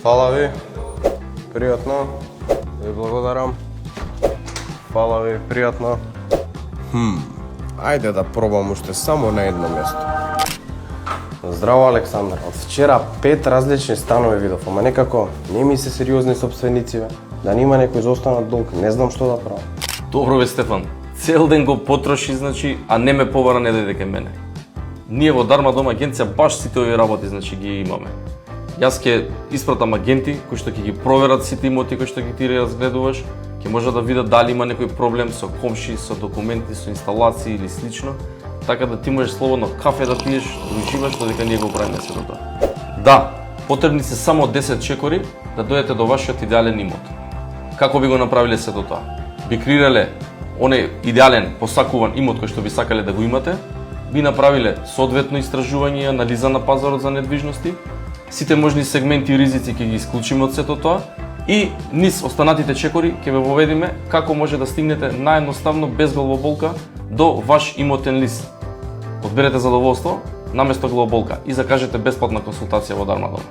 Фала ви. Пријатно. Ви благодарам. Фала ви, пријатно. Ајде да пробам уште само на едно место. Здраво, Александр. Од вчера 5 различни станови видов, ама некако не ми се сериозни собственици, бе. Да нема некој зостанат долг, не знам што да правам. Добро бе, Стефан. Цел ден го потроши, значи, а не ме побара не дојде кај мене. Ние во Дарма Дом агенција баш сите овие работи, значи, ги имаме. Јас ќе испратам агенти кои што ќе ги проверат сите имоти кои што ги ти разгледуваш, ќе можат да видат дали има некој проблем со комши, со документи, со инсталации или слично, така да ти можеш слободно кафе да пиеш, да уживаш додека ние го правиме сето тоа. Да, потребни се само 10 чекори да дојдете до вашиот идеален имот. Како би го направиле сето тоа? Би креирале оној идеален посакуван имот кој што би сакале да го имате, би направиле соодветно истражување и анализа на пазарот за недвижности, сите можни сегменти и ризици ќе ги исклучиме од сето тоа и низ останатите чекори ќе ве воведиме како може да стигнете наједноставно без главоболка до ваш имотен лист. Одберете задоволство наместо главоболка и закажете бесплатна консултација во Дарма Дом.